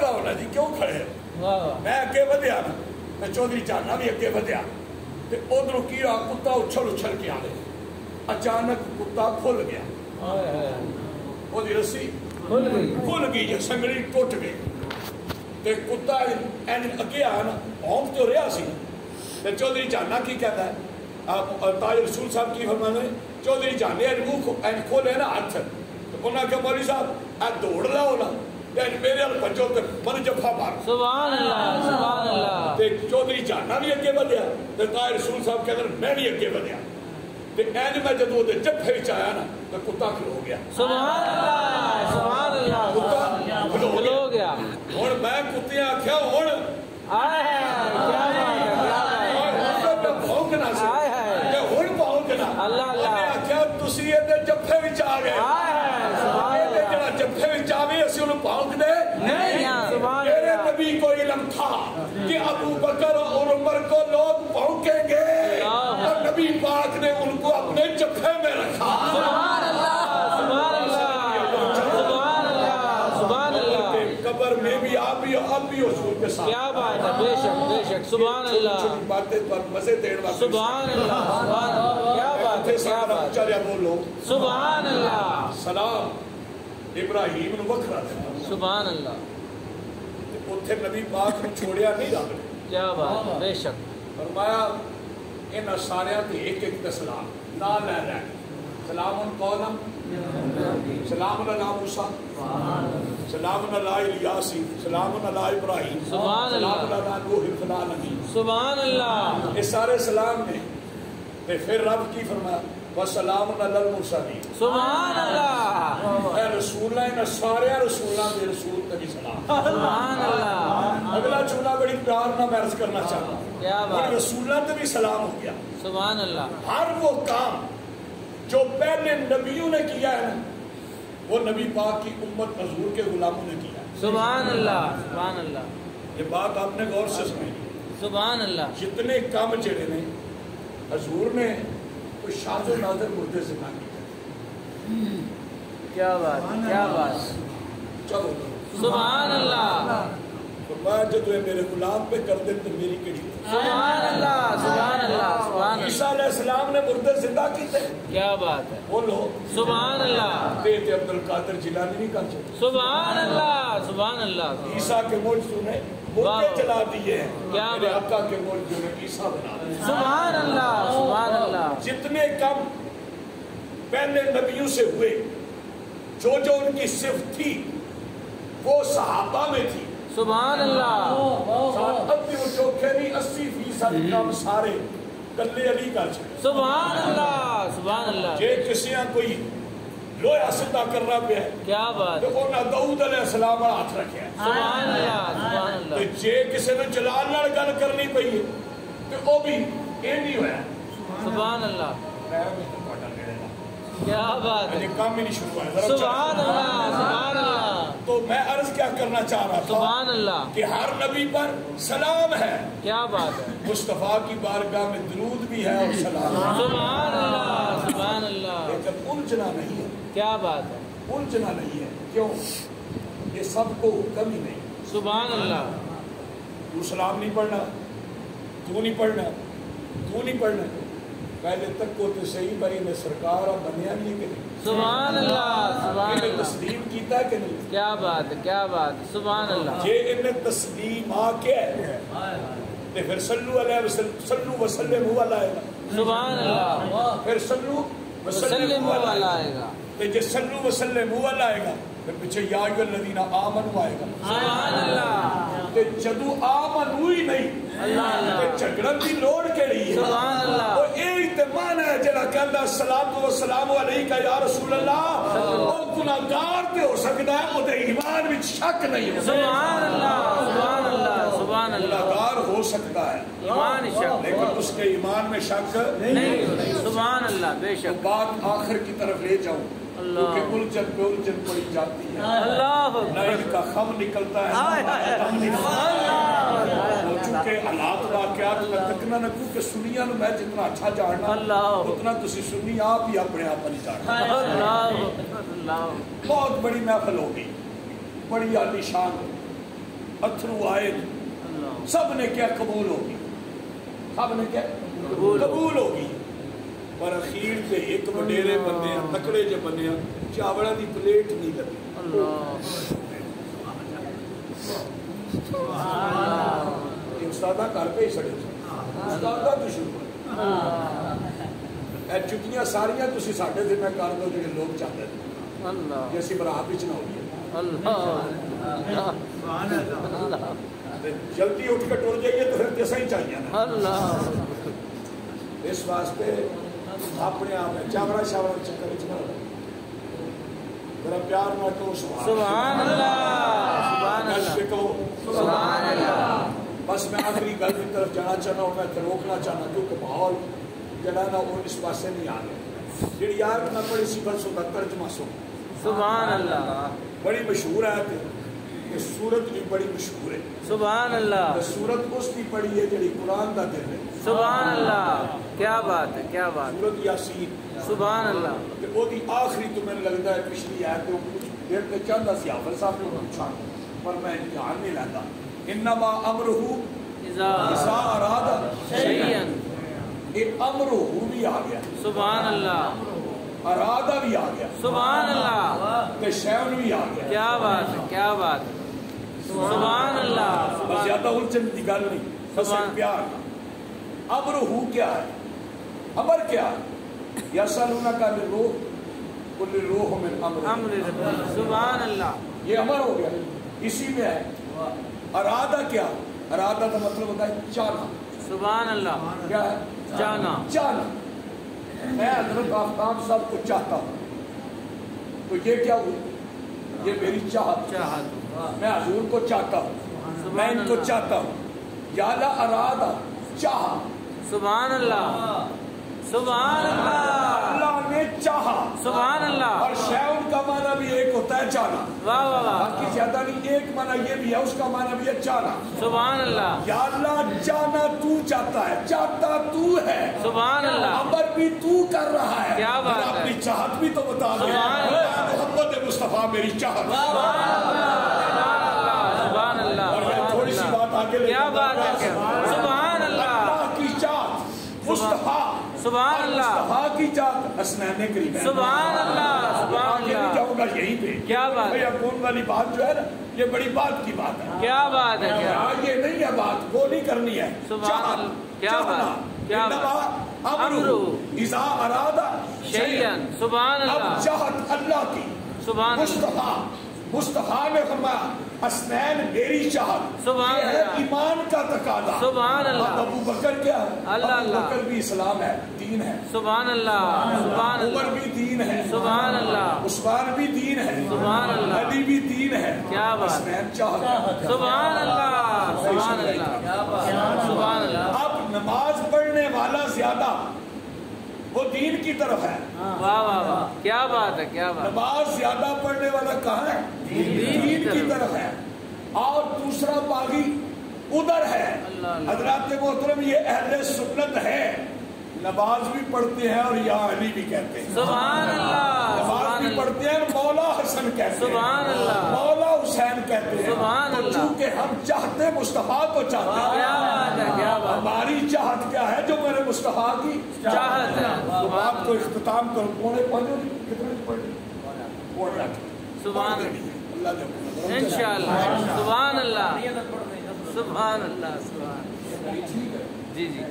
معاملہ ہونا جی کیوں کھڑے میں اگے ودیا نا چودھری جانا بھی اگے ودیا تے ادھروں کی کتا اچھل اچھل کے آئے اچانک کتا کھل گیا وہ رسی کھل گئی یا سنگڑی ٹوٹ گئی تے کتا اگے آیا نا بھونک تو رہا سی تے چودھری جانا کی کہتا ہے تاج رسول صاحب کی فرمانے چودھری جانے منہ کھولے نا ہاتھ تو انہاں کہ مولوی صاحب اے دوڑ رہا ہونا میرے ال بچوں تے من جفا مار سبحان اللہ سبحان اللہ تے چودھری جانا بھی اگے ودیا تے تاج رسول صاحب کہتے ہیں میں بھی اگے ودیا تے اینج میں جدوں دے جفے وچ آیا نا تے کتا کھلو گیا سبحان اللہ کتا کھلو گیا ہن میں کتیاں آکھیا ہن آئے کیا بات ہے بھونکنا سی کہ ہن بھونکنا اللہ اللہ میں آکھیا تسی اے جفے وچ آ گئے جڑا جفے وچ آوے اسی اونوں بھونک دے نہیں میرے نبی کو علم تھا کہ ابو بکر اور عمر کو لوگ بھونکیں گے اور نبی پاک نے ان کو اپنے جفے میں رکھا سبحان اللہ سبحان اللہ سبحان اللہ سبحان اللہ قبر میں بھی آپ بھی اب بھی حضور کے ساتھ کیا بات ہے بے شک سبحان اللہ چھوٹی باتیں پر مزے دین والی سبحان اللہ سبحان اللہ کیا بات ہے کیا بات ہے بولو سبحان اللہ سلام ابراہیم نو وکھرا سبحان اللہ اتھے نبی پاک نے چھوڑیا نہیں رب نے کیا بات ہے بے شک فرمایا ان سارے تے ایک ایک تے سلام نہ لے لے سلام قولا سلام علی موسیٰ سلام علی الیاس سلام علی ابراہیم سبحان اللہ سلام علی نوح فی العالمین سبحان اللہ یہ سارے سلام نے تے پھر رب کی فرمایا وسلام علی المرسلین سبحان اللہ اے رسول ان سارے رسولاں دے رسول تے بھی سلام سبحان اللہ اگلا جملہ بڑی پیار نہ میں عرض کرنا چاہتا ہوں کیا بات رسولاں تے بھی سلام ہو گیا سبحان اللہ ہر وہ کام جو پہلے نبیوں نے کیا ہے نا وہ نبی پاک کی امت حضور کے غلاموں نے کیا ہے سبحان اللہ سبحان اللہ یہ بات آپ نے غور سے سنی سبحان اللہ جتنے کام جڑے نے حضور نے کوئی شاذ و نادر مردے سے نہ کیا کیا بات کیا بات چلو سبحان اللہ فرمایا جب یہ میرے غلام پہ کر دیں تو میری کڑی سبحان اللہ سبحان اللہ سبحان عیسیٰ علیہ السلام نے مردے زندہ کیتے کیا بات ہے بولو سبحان اللہ دیتے عبدالقادر جیلانی نہیں کر چکے سبحان اللہ سبحان اللہ عیسیٰ کے موجزوں نے مردے چلا دیے ہیں کیا میرے آقا کے موجزوں نے عیسیٰ بنا دیے سبحان اللہ سبحان اللہ جتنے کم پہلے نبیوں سے ہوئے جو جو ان کی صفت تھی وہ صحابہ میں تھی سبحان اللہ اب بھی وہ چوکھے نہیں 80% کام سارے کلے علی کر چکے سبحان اللہ سبحان اللہ جے کسیاں کوئی لویا سدھا کر رہا پہ ہے کیا بات تو انہاں داؤد علیہ السلام پر ہاتھ رکھے ہیں سبحان اللہ سبحان اللہ تو جے کسی نے جلال نال گل کرنی پئی ہے تو وہ بھی یہ نہیں ہوا سبحان اللہ میں بھی تو پڑھا گیا کیا بات ہے یہ کام ہی نہیں شروع ہوا سبحان اللہ سبحان اللہ تو میں عرض کیا کرنا چاہ رہا تھا سبحان اللہ کہ ہر نبی پر سلام ہے کیا بات ہے مصطفیٰ کی بارگاہ میں درود بھی ہے اور سلام سبحان اللہ سبحان اللہ لیکن الجھنا نہیں ہے کیا بات ہے الجھنا نہیں ہے کیوں یہ سب کو حکم ہی نہیں سبحان اللہ تو سلام نہیں پڑھنا تو نہیں پڑھنا تو نہیں پڑھنا پہلے تک کو تو صحیح پر انہیں سرکار اور بنیا نہیں کہ نہیں سبحان اللہ سبحان انہیں اللہ تسلیم کیتا ہے کہ نہیں کیا بات ہے کیا بات ہے سبحان اللہ یہ انہیں تسلیم آ کے ہے پھر صلو علیہ وسلم صلو وسلم ہوا لائے گا سبحان اللہ پھر صلو وسلم ہوا لائے گا پھر جب صلو وسلم ہوا لائے گا پھر پیچھے یا ایھا الذین آمنوا آئے گا سبحان اللہ کہ جدو آمنو ہی نہیں اللہ اللہ جھگڑن دی لوڑ کے لیے سبحان اللہ وہ ایک مان ہے جڑا کہندا الصلاۃ والسلام علیک یا رسول اللہ وہ گناہگار تے ہو سکدا ہے او دے ایمان وچ شک نہیں ہو سبحان اللہ سبحان اللہ سبحان اللہ گناہگار ہو سکتا ہے ایمان شک لیکن اس کے ایمان میں شک نہیں سبحان اللہ بے شک بات آخر کی طرف لے جاؤں کیونکہ الجھن پہ الجھن پڑی جاتی ہے اللہ نہ ان کا خم نکلتا ہے غم نکلتا ہے وہ چونکہ حالات واقعات میں تکنا نہ کیونکہ سنیاں میں جتنا اچھا جاننا اتنا تسی سنی آپ ہی اپنے آپ نہیں جاننا اللہ بہت بڑی محفل ہوگی بڑی عالی شان اتھرو آئے سب نے کیا قبول ہوگی، سب نے کیا قبول ہوگی، پر اخیر سے ایک وڈیرے بندے ہیں تکڑے جو بندے ہیں چاوڑا دی پلیٹ نہیں لگی. استادہ کر پہ ہی سڑے استادہ تو شروع اے چٹیاں ساریاں تسی ساڈے تے میں کر دو جڑے لوگ چاہتے ہیں کہ اسی برا وچ نہ ہوئیے. جلدی اٹھ کے ٹر جائیے تو پھر کیسا ہی چاہیے نا. اس واسطے اپنے آپ میں چاورا شاورا چکر نہ میرا پیار نہ کہو سبحان اللہ، سبحان اللہ، سبحان اللہ. بس میں آخری گل کی طرف جانا چاہنا ہوں، میں روکنا چاہنا کیونکہ ماحول جڑا نا وہ اس پاسے نہیں آ رہے. جڑی یار نہ پڑھی سی بس ہوتا ترجمہ سو سبحان اللہ، بڑی مشہور ہے کہ سورت بھی بڑی مشہور ہے. سبحان اللہ. سورت اس کی پڑھی ہے جڑی قرآن دا دل ہے. سبحان اللہ، کیا بات ہے، کیا بات. سورت یاسین. سبحان اللہ. کہ وہ دی آخری تو میں لگتا ہے پچھلی آیت تو دیر کے چاہتا سی حافظ صاحب نے پوچھا پر میں امتحان نہیں لیتا. انما امرہ اذا اراد شیئا. یہ امرہ بھی آ گیا. سبحان اللہ. ارادہ بھی آ گیا. سبحان اللہ. کہ شیون بھی آ گیا. کیا بات ہے، کیا بات. سبحان اللہ. بس زیادہ الجھن کی گل نہیں، بس ایک پیار. امرہ کیا ہے، امر کیا ہے. یسألونک عن الروح قل الروح من امر ربی. سبحان اللہ. یہ امر ہو گیا، اسی میں ہے. ارادہ کیا، ارادہ کا مطلب ہوتا ہے چاہنا. سبحان اللہ. کیا ہے، چاہنا. چاہنا. میں حضرت آفتاب صاحب کو چاہتا ہوں تو یہ کیا ہوئی، یہ میری چاہت. میں حضور کو چاہتا ہوں، میں ان کو چاہتا ہوں. یا اللہ ارادہ چاہا. سبحان اللہ. سبحان اللہ. اللہ نے چاہا. سبحان اللہ. اور شیون کا معنی بھی ایک ہوتا ہے چاہنا. واہ واہ واہ. باقی زیادہ نہیں، ایک معنی یہ بھی ہے، اس کا معنی بھی ہے چاہنا. سبحان اللہ. یا اللہ چاہنا تو چاہتا ہے، چاہتا تو ہے. سبحان اللہ. امر بھی تو کر رہا ہے. کیا بات ہے. اپنی چاہت بھی تو بتا دے. محمد مصطفیٰ میری چاہت. سبحان اللہ. اور میں تھوڑی سی بات آگے لے کیا بات ہے. سبحان اللہ. اللہ کی چاہت مصطفیٰ. سبحان اللہ. مصطفیٰ کی چاہت حسنین کریم. سبحان اللہ. سبحان اللہ. اللہ. جاؤں گا یہیں پہ. کیا بات ہے. کون والی بات جو ہے نا یہ بڑی بات کی بات ہے. کیا بات ہے. یہ نہیں ہے بات وہ نہیں کرنی ہے. سبحان. کیا بات. کیا بات. امرہ اذا ارادہ شیئا. سبحان اللہ. اب چاہت اللہ کی. سبحان مصطفیٰ مصطفیٰ نے فرمایا حسنین میری چاہت. سبحان یہ ہے ایمان کا تقاضا. سبحان اللہ. ابو بکر کیا ہے، اللہ ابو بکر بھی اسلام ہے، دین ہے. سبحان اللہ. سبحان عمر اللہ. بھی دین ہے. سبحان اللہ. عثمان بھی دین ہے. سبحان اللہ. علی بھی دین ہے. کیا بات. حسنین چاہت. سبحان اللہ. سبحان اللہ. سبحان اللہ. اب نماز پڑھنے والا زیادہ وہ دین کی طرف ہے. واہ واہ واہ. کیا بات ہے. کیا بات. نماز زیادہ پڑھنے والا کہاں ہے، دین کی طرف ہے. اور دوسرا باغی ادھر ہے. حضرات محترم یہ اہل سنت ہے، نماز بھی پڑھتے ہیں اور یا علی بھی کہتے ہیں. سبحان اللہ. نماز بھی پڑھتے ہیں اور مولا حسن کہتے ہیں. سبحان اللہ. مولا حسین کہتے ہیں. سبحان اللہ. چونکہ ہم چاہتے مصطفیٰ کو چاہتے ہیں. کیا بات ہے. کیا بات. ہماری چاہت کیا ہے جو میرے مصطفیٰ کی چاہت ہے. بات کو اختتام کرو. پونے پانچ کتنے پڑھے سبحان اللہ انشاءاللہ. سبحان اللہ. سبحان اللہ. سبحان. جی جی.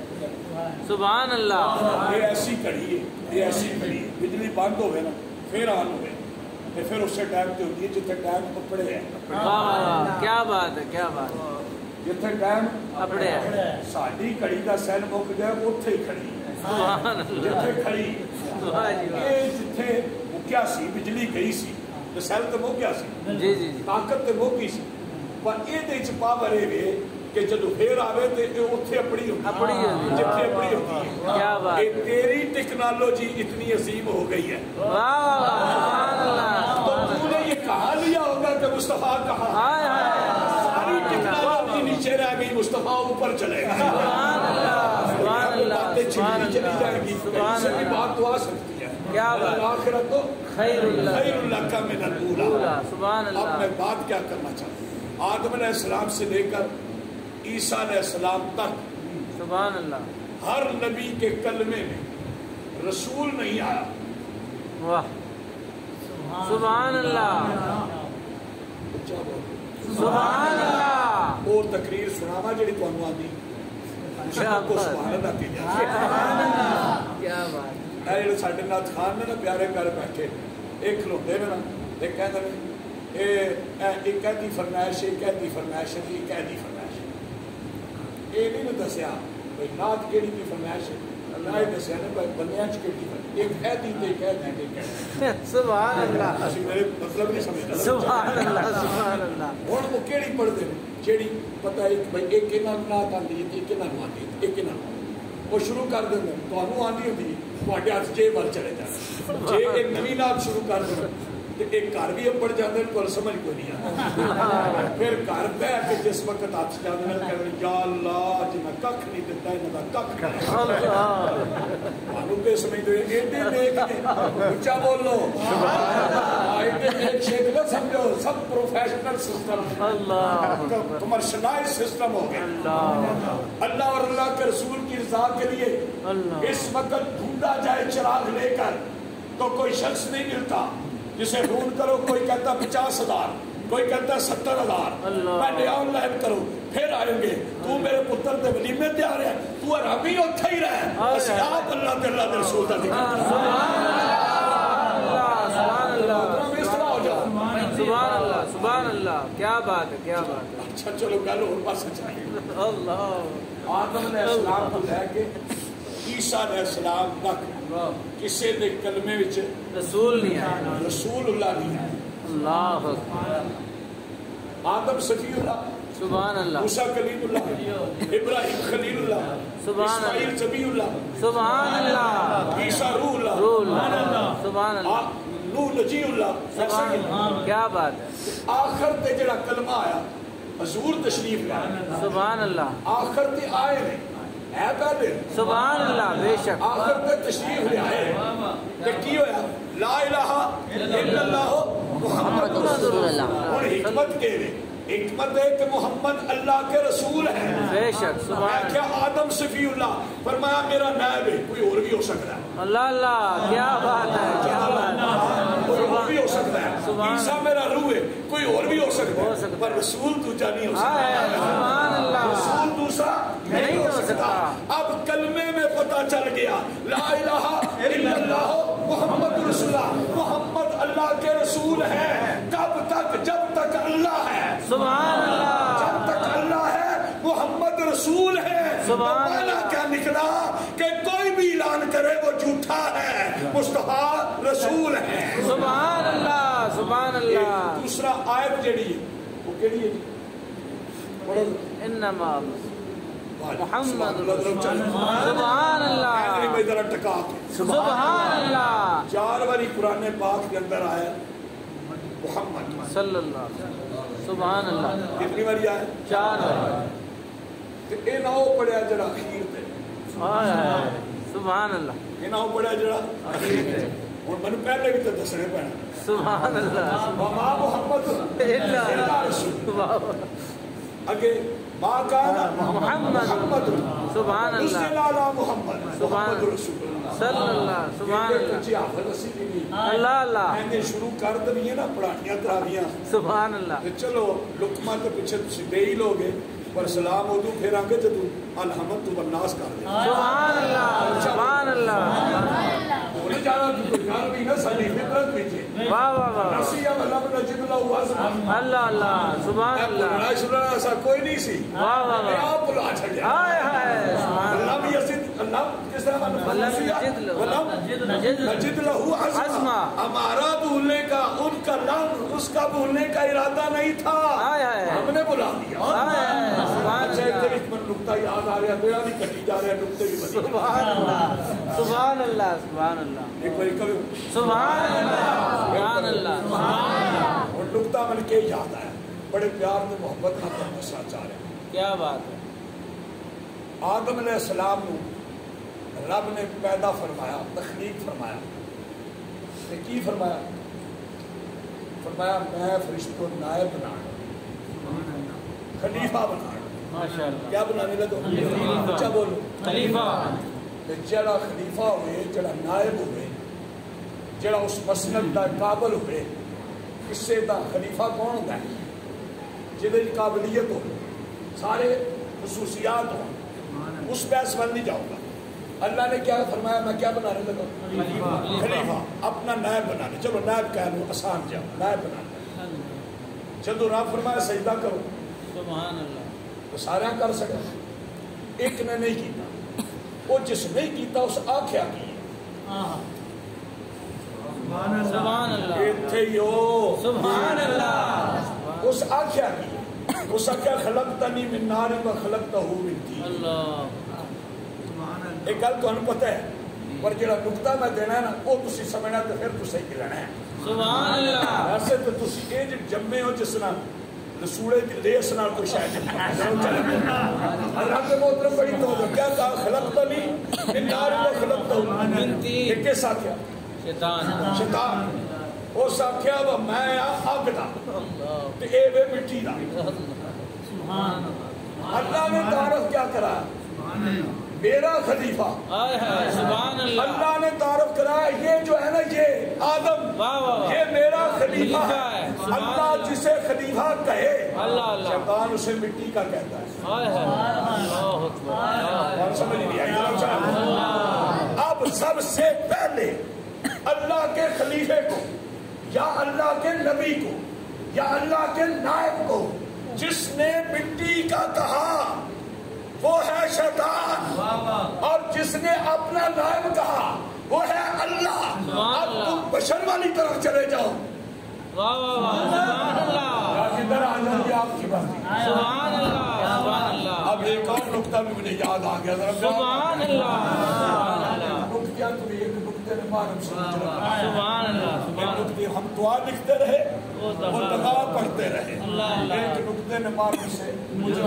سبحان اللہ. یہ ایسی کڑی ہے، یہ ایسی کڑی ہے. بجلی بند ہوئے نا پھر آن ہوئے پھر اس سے ٹائم تے ہوتی ہے جتنے ٹائم کپڑے ہیں. واہ واہ. کیا بات ہے. کیا بات. جتنے ٹائم کپڑے ہیں. ساری کڑی کا سیل مک جائے اوتھے ہی کھڑی. سبحان اللہ. جتنے کھڑی واہ جی واہ. یہ جتنے مکیا سی بجلی گئی سی تو سیل تو مکیا سی. جی جی جی. طاقت تو موکی سی پر یہ پاور ہے کہ جدو پھر آوے تو اتنے اپنی ہوتی اپنی ہوتی ہے. جتنے اپنی ہوتی ہے. کیا بات. تیری ٹیکنالوجی اتنی عظیم ہو گئی ہے. واہ واہ. سبحان اللہ. تو تو نے یہ کہا لیا ہوگا کہ مصطفیٰ کہا. ہائے ہائے. ساری ٹیکنالوجی نیچے رہ گئی، مصطفیٰ اوپر چلے گا. سبحان اللہ. سبحان اللہ. باتیں چھڑی چلی جائیں گی. سبحان سے بھی اللہ. بات تو آ سکتی ہے. کیا بات. آخرت تو خیر اللہ. خیر اللہ کا من الاولی. سبحان اب اللہ. میں بات کیا کرنا چاہتا ہوں، آدم علیہ السلام سے لے کر عیسیٰ علیہ السلام تک سبحان اللہ ہر نبی کے کلمے میں رسول نہیں آیا. واہ سبحان اللہ سبحان اللہ. وہ تقریر سناوا جی تمہیں آتی کو سبحان اللہ کی کیا بات. جڑے ساڈے نات خان نے نا پیارے پیارے بیٹھے ایک کھلوتے نے نا ایک کہتے ہیں ایک کہتی فرمائش ایک کہتی فرمائش ایک کہتی فرمائش یہ نہیں دسیا بھائی نات کہڑی کی فرمائش ہے نہ یہ دسیا نے بندیاں چ کہڑی ایک کہتی تے کہتی سبحان اللہ اسی میرے مطلب نہیں سمجھدا سبحان اللہ سبحان اللہ. ہن وہ کہڑی پڑھدے نے جیڑی پتہ ہے بھائی ایک انہاں نات آندی ہے ایک انہاں آندی ہے ایک انہاں وہ شروع کر دیں تمہیں آدھی ہوتی تھوڑے ہاتھ جے وال چلے جاتے جی ایک نوی نات شروع کر دیں تو ایک گھر بھی پڑ جاتے ہیں تو سمجھ کوئی نہیں آتا پھر گھر بہ کے جس وقت ہاتھ جاتے ہیں کہ یا اللہ جنہیں کھ نہیں دیتا انہوں کا کھ نہیں پہ سمجھ دو ایڈے نیک نے اچھا بولو ایڈے نیک شیخ نہ سمجھو سب پروفیشنل سسٹم کمرشلائز سسٹم ہو گیا. اللہ اور اللہ کے رسول کی رضا کے لیے اس وقت ڈھونڈا جائے چراغ لے کر تو کوئی شخص نہیں ملتا جسے فون کرو کوئی کہتا 50,000 کوئی کہتا 70,000 میں آن لائن کرو پھر آئیں گے تو میرے پتر دے ولیمے تیار ہے تو ربی اتھا ہی رہے بس آپ اللہ کے اللہ کے رسول کا ذکر سبحان اللہ سبحان اللہ. کیا بات ہے کیا بات ہے. اچھا چلو گل اور پاس چاہیے اللہ آدم علیہ السلام کو لے کے عیسیٰ علیہ السلام تک کسی دے کلمے وچ رسول نہیں آیا رسول اللہ نہیں آیا. اللہ آدم صفی اللہ سبحان اللہ موسیٰ کلیم اللہ ابراہیم خلیل اللہ اسماعیل صبی اللہ سبحان اللہ عیسیٰ روح اللہ سبحان اللہ نوح نجی اللہ. کیا بات ہے. آخر تے جڑا کلمہ آیا حضور تشریف لائے سبحان اللہ آخر تے آئے نہیں ہے پہلے سبحان اللہ بے شک آخر تے تشریف لے آئے تے کی ہویا لا الہ الا اللہ محمد رسول اللہ. اور حکمت کے لئے حکمت ہے کہ محمد اللہ کے رسول ہیں بے شک سبحان کیا آدم صفی اللہ فرمایا میرا نائب ہے کوئی اور بھی ہو سکتا ہے اللہ اللہ. کیا بات ہے کیا بات ہے. کوئی اور بھی ہو سکتا ہے عیسیٰ میرا روح ہے کوئی اور بھی ہو سکتا ہے پر رسول دوسرا نہیں ہو سکتا سبحان اللہ رسول دوسرا نہیں ہو سکتا. اب کلمے میں پتہ چل گیا لا الہ الا اللہ محمد رسول اللہ محمد اللہ کے رسول ہیں. کب تک جب تک اللہ ہے سبحان اللہ جب تک اللہ ہے محمد رسول ہے. مانا کیا نکلا کہ کوئی بھی اعلان کرے وہ جھوٹا ہے مصطفیٰ رسول ہے. سبحان اللہ سبحان اللہ. دوسرا آیت جڑی ہے وہ کیڑی ہے انما محمد سبحان اللہ سبحان اللہ. 4 باری قرآن پاک کے اندر آیا محمد صلی اللہ سبحان اللہ. کتنی باری آیا 4 بار. یہ نہ ہو پڑیا جڑا اخیر تے سبحان اللہ یہ نہ ہو پڑیا جڑا اخیر تے اور میں پہلے بھی تو دسنے پینا سبحان اللہ وما محمد الا رسول اگے ما کان محمد سبحان اللہ رسول اللہ محمد رسول اللہ صلی اللہ سبحان اللہ اللہ اللہ میں نے شروع کر دنی ہے نا پڑھانیاں تراویاں سبحان اللہ. چلو لقمہ تو پیچھے تسی دے ہی لوگے پر سلام ادو پھر آگے جدو الحمد تو بناس کر دے سبحان اللہ سبحان اللہ. بولے جانا تو جان بھی نہ سالی فطرت بیچے واہ واہ واہ نسیہ ملب نجد اللہ واسمہ اللہ اللہ سبحان اللہ. بلائے سلانہ ایسا کوئی نہیں سی واہ واہ واہ آپ بلا چھڑیا آئے آئے اللہ بھی یسید اللہ کس طرح نجد لہو عزمہ ہمارا بھولنے کا ان کا لام اس کا بھولنے کا ارادہ نہیں تھا ہم نے بلا دیا. نقطہ یاد آ رہا میرا بھی کٹی جا رہا نقطے بھی سبحان اللہ سبحان اللہ سبحان اللہ ایک بار کبھی سبحان اللہ سبحان اللہ اور نقطہ مل کے یاد آیا بڑے پیار میں محبت کا مسئلہ چاہ رہے ہیں. کیا بات ہے. آدم علیہ السلام کو رب نے پیدا فرمایا تخلیق فرمایا کی فرمایا فرمایا میں فرشتوں نائب بنا خلیفہ بنانا. ماشاءاللہ. کیا بنانے لگو؟ اچھا بولو. خلیفہ. جڑا خلیفہ ہوئے، جڑا نائب ہوئے، جڑا اس مسند دا قابل ہوئے. کسے دا خلیفہ کون ہوتا ہے؟ جدے قابلیت ہو، سارے خصوصیات ہوں، اس بیس پر نہیں جاؤں گا. اللہ نے کیا فرمایا؟ میں کیا بنانے لگا؟ خلیفہ. اپنا نائب بنانے. چلو نائب کہہ لو، آسان جاؤ، نائب بنانے. جدو رب فرمایا سجدہ کرو، سبحان اللہ، تو سارے کر سکے. ایک نے نہیں کیتا، وہ جس نہیں کیتا اس آکھیا کی. سبحان اللہ، ایتھے ہی ہو. سبحان اللہ. اس آکھیا کی. اس آکھیا خلقتنی من نار و خلقتہ من طین. اللہ. ایک گل تو ہمیں پتہ ہے، پر جڑا نقطہ میں دینا ہے نا وہ تسی سمجھنا تو پھر تسی ہی لینا ہے. سبحان اللہ. ویسے تو تسی یہ جمے ہو جس نال رسولے دی ریس نال کوئی شاید اللہ کے محترم بڑی تو کیا کہا؟ خلقتنی من نار و خلقتہ من طین. یہ کس آکھیا؟ شیطان. شیطان. اس آکھیا وہ میں اگ دا تے اے وے مٹی دا. سبحان اللہ. اللہ نے تعارف کیا کرا؟ میرا خلیفہ. سبحان اللہ. اللہ نے تعارف کرا یہ جو ہے نا یہ آدم، یہ میرا خلیفہ ہے. اللہ جسے خلیفہ کہے، شیطان اسے مٹی کا کہتا ہے. سمجھ نہیں آئی؟ اب سب سے پہلے اللہ کے خلیفے کو یا اللہ کے نبی کو یا اللہ کے نائب کو جس نے مٹی کا کہا وہ ہے شیطان، اور جس نے اپنا نائب کہا وہ ہے اللہ. اب تم بشر والی طرف چلے جاؤ. سبحان اللہ. ادھر آ جائیے آپ کی بات. سبحان اللہ. سبحان اللہ. اب ایک اور نقطہ بھی مجھے یاد آ گیا. سبحان اللہ. نقطہ تو ایک نقطے نے مارم سبحان اللہ. نقطے ہم دعا لکھتے رہے، وہ دعا پڑھتے رہے. ایک نقطے نے مارم سے مجھے.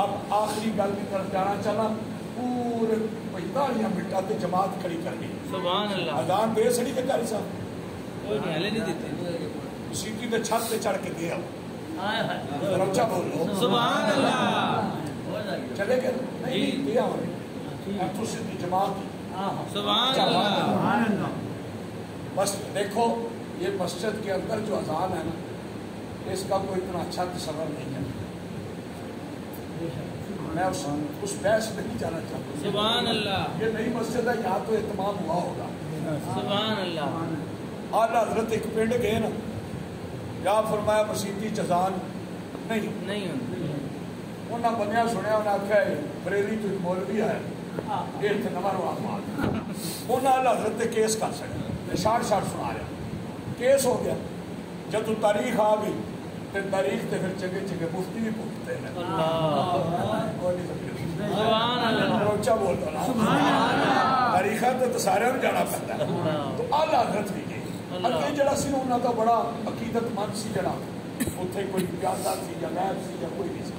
اب آخری گل کی طرف جانا چلا. پورے 45 منٹ تے جماعت کھڑی کر گئی. سبحان اللہ. اذان دے سڑی کے کاری صاحب کوئی نہیں نہیں دیتے. سیٹی تے چھت تے چڑھ کے دیا. اچھا بولو سبحان اللہ. چلے گئے نہیں دیا ہوئے تو سیدھی جماعت. سبحان اللہ. بس دیکھو یہ مسجد کے اندر جو اذان ہے نا اس کا کوئی اتنا اچھا تصور نہیں ہے. میں اس بحث میں نہیں جانا چاہتا. سبحان اللہ. یہ نئی مسجد ہے، یہاں تو اہتمام ہوا ہوگا. سبحان اللہ. اعلیٰ حضرت ایک پنڈ گئے نا، یا فرمایا مسیحی جزان نہیں انہیں بنیا سنیا. انہیں آخیا بریلی تو مولوی ہے یہ اتنے نواں رواج انہیں اعلیٰ حضرت نے کیس کر سکے. شاٹ سنا رہا کیس ہو گیا. جب تاریخ آ گئی تو تاریخ تے پھر چنگے چنگے مفتی بھی پوچھتے ہیں. اچھا بول دو نا. تاریخ تو سارے میں جانا پڑتا ہے. تو اعلیٰ حضرت بھی گئی. اگے جڑا سی انہوں کا بڑا عقیدت مند سی، جڑا اتنے کوئی پیاسا سی یا غائب سی یا کوئی نہیں سی.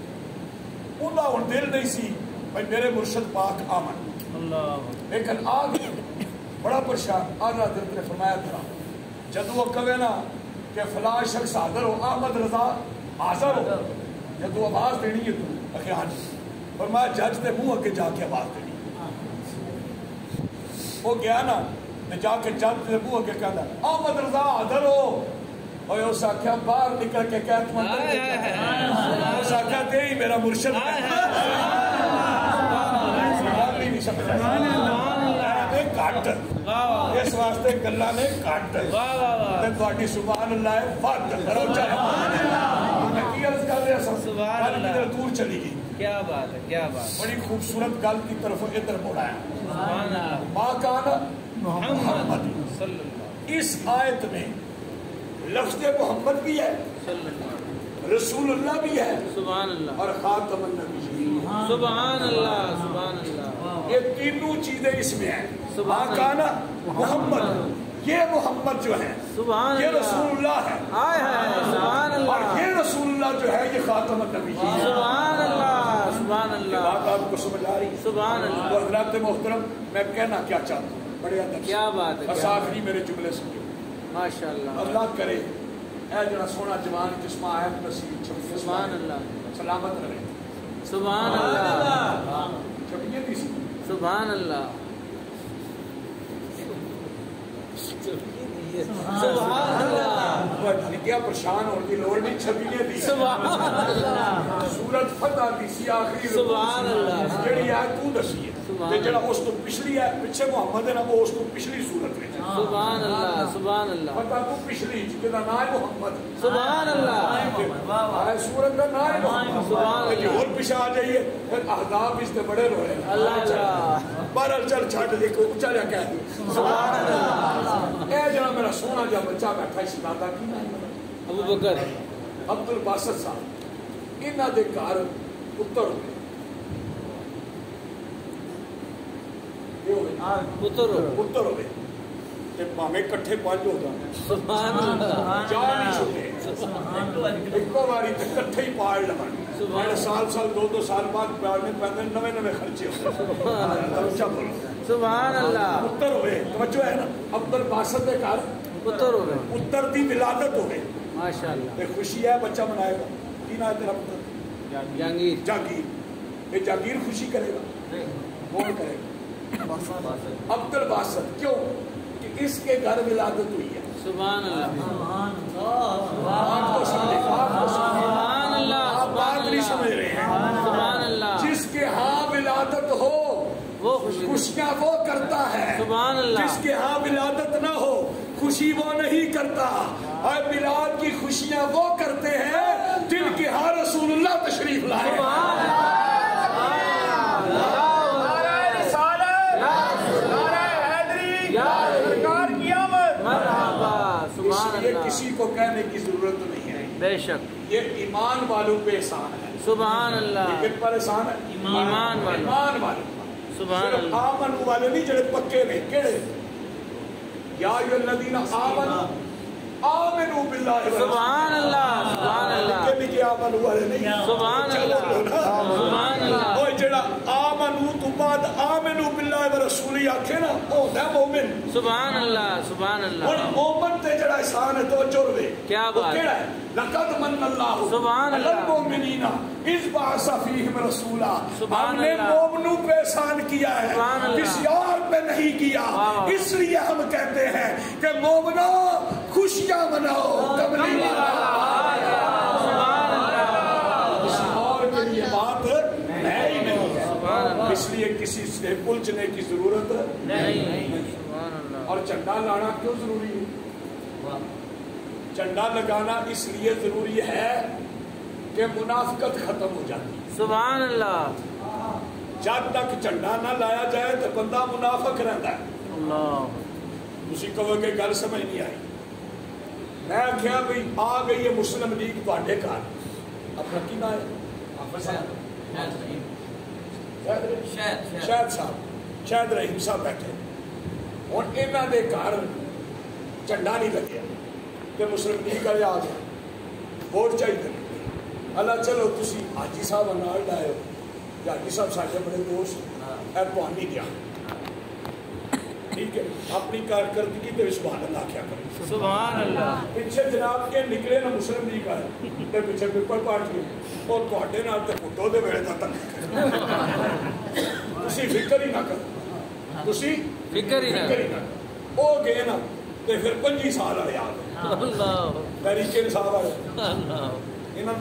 انہوں ہوں دل نہیں سی بھائی میرے مرشد پاک آمن. لیکن آ گئے بڑا پریشان. اعلیٰ حضرت نے فرمایا تھا جدو وہ کہے نا کہ فلاں شخص حاضر ہو، احمد رضا حاضر ہو، جدو آواز دینی ہے تو اکھے ہاں جی. فرمایا جج نے منہ اگے جا کے آواز دینی. وہ گیا نا جا کے جج نے منہ اگے کہنا احمد رضا حاضر ہو. اور اس آخیا باہر نکل کے کہہ تم اس آخیا دے ہی میرا مرشد گھٹ اس واسطے گلا نے گھٹ تھوڑی سبحان اللہ ہے فٹ دور چلی گئی. کیا بات ہے، کیا بات. بڑی خوبصورت گل کی طرف ادھر مڑایا. ماں کہا محمد. اس آیت میں لفظ محمد بھی ہے، رسول اللہ بھی ہے، سبحان اللہ، اور خاتم النبی. سبحان اللہ. سبحان اللہ. یہ تینوں چیزیں اس میں ہیں. ماں کہا محمد، یہ محمد جو ہے یہ رسول اللہ ہے. سبحان اللہ. اور یہ رسول اللہ جو ہے یہ خاتم النبی. سبحان اللہ. سبحان اللہ. بات آپ کو سمجھ آ رہی؟ سبحان اللہ. تو حضرات محترم میں کہنا کیا چاہتا ہوں بڑے ادب. کیا بات ہے. بس آخری میرے جملے سنیے. ماشاء اللہ. اللہ کرے اے جڑا سونا جوان جسم آیا نصیب چھپی سبحان اللہ سلامت رہے سبحان اللہ چھپیے دی سی سبحان اللہ سبحان اللہ کیا پریشان ہونے کی لوڑ نہیں چھپیے دی سبحان اللہ سورت فتح دی سی آخری سبحان اللہ جڑی ہے تو دسی ہے جڑا اس تو پچھلی ہے پیچھے محمد ہے نا وہ اس تو پچھلی سورت ہے سبحان اللہ سبحان اللہ فتح تو پچھلی جس کا نام ہے محمد سبحان اللہ ہے سورت کا نام ہے محمد سبحان اللہ اور پیچھے آ جائیے پھر احزاب اس سے بڑے روئے اللہ اللہ بہرحال چل چھٹ دیکھو اونچا جا کہہ دو سبحان اللہ اے جڑا میرا سونا جا بچہ بیٹھا اس دادا کی نام ابو بکر عبد الباسط صاحب انہاں دے گھر پتر ہوئے پتر ہوئے تے پاویں کٹھے پانچ ہو جان سبحان اللہ چار نہیں چھٹے ایکو واری تے کٹھے ہی پاڑ لگان میں سال دو سال بعد پاڑنے پیندے نوے خرچے ہوتے سبحان اللہ پتر ہوئے توجہ ہے نا عبد الباسط دے گھر پتر ہوئے پتر دی ولادت ہوئے ماشاءاللہ تے خوشی ہے بچہ منائے گا کی نام ہے تیرا پتر جہانگیر جہانگیر یہ جہانگیر خوشی کرے گا کون کرے گا عبد الباسط کیوں کہ اس کے گھر ولادت ہوئی ہے سبحان اللہ آپ کو سمجھے سبحان اللہ آپ بات نہیں سمجھ رہے ہیں سبحان اللہ جس کے ہاں ولادت ہو وہ خوشیاں وہ کرتا ہے سبحان اللہ جس کے ہاں ولادت نہ ہو خوشی وہ نہیں کرتا اور میلاد کی خوشیاں وہ کرتے ہیں جن کے ہاں رسول اللہ تشریف لائے یہ کسی کو کہنے کی ضرورت نہیں ہے بے شک یہ ایمان والوں پہ احسان ہے سبحان اللہ کن پر احسان ہے ایمان والوں سبحان اللہ آمن والے نہیں جڑے پکے نے کیڑے یا ایھا الذین آمنوا آمنوا باللہ سبحان اللہ سبحان اللہ کہ آمن والے نہیں سبحان اللہ سبحان اللہ اوہ جڑا آمنوا تو بعد آمنوا باللہ ورسولہ آکھے نا او ہے مومن سبحان اللہ سبحان اللہ اور مومن تے جڑا احسان ہے توجہ روے کیا بات کیڑا ہے لقد من اللہ سبحان اللہ المؤمنین اذ بعث فیہم رسولا سبحان ہم نے اللہ مومنوں پہ احسان کیا ہے سبحان اللہ کسی اور پہ نہیں کیا اس لیے ہم کہتے ہیں کہ مومنو خوشیاں مناؤ کبھی سبحان اللہ کسی اور کے لیے بات ہے ہی نہیں ہے اس لیے کسی سے پلچنے کی ضرورت نہیں سبحان اللہ اور چنڈا لانا کیوں ضروری ہے چنڈا لگانا اس لیے ضروری ہے کہ منافقت ختم ہو جاتی ہے سبحان اللہ جب تک چنڈا نہ لایا جائے تو بندہ منافق رہتا ہے اللہ تسی کہو کہ گل سمجھ نہیں آئی میں کیا بھئی آ گئی ہے مسلم لیگ تواڈے گھر اپنا کی نام ہے شاہد صاحب شاہد رحیم صاحب بیٹھے اور انہاں دے گھر چنڈا نہیں لگیا کہ مسلم لیگ والے آ گئے ووٹ چاہیے اللہ چلو تسی حاجی صاحب نال لائے ہو حاجی صاحب سارے بڑے دوست اے پانی دیا ٹھیک ہے اپنی کارکردگی تے سبحان اللہ کیا کریں سبحان اللہ پیچھے جناب کے نکلے نا مسلم لیگ والے تے پیچھے پیپل پارٹی اور تواڈے نال تے پٹو دے ویلے دا تک تسی فکر ہی نہ کرو تسی فکر ہی نہ او گئے نا تے پھر 25 سال والے آ گئے اللہ طریقے صاحب والے اللہ انہاں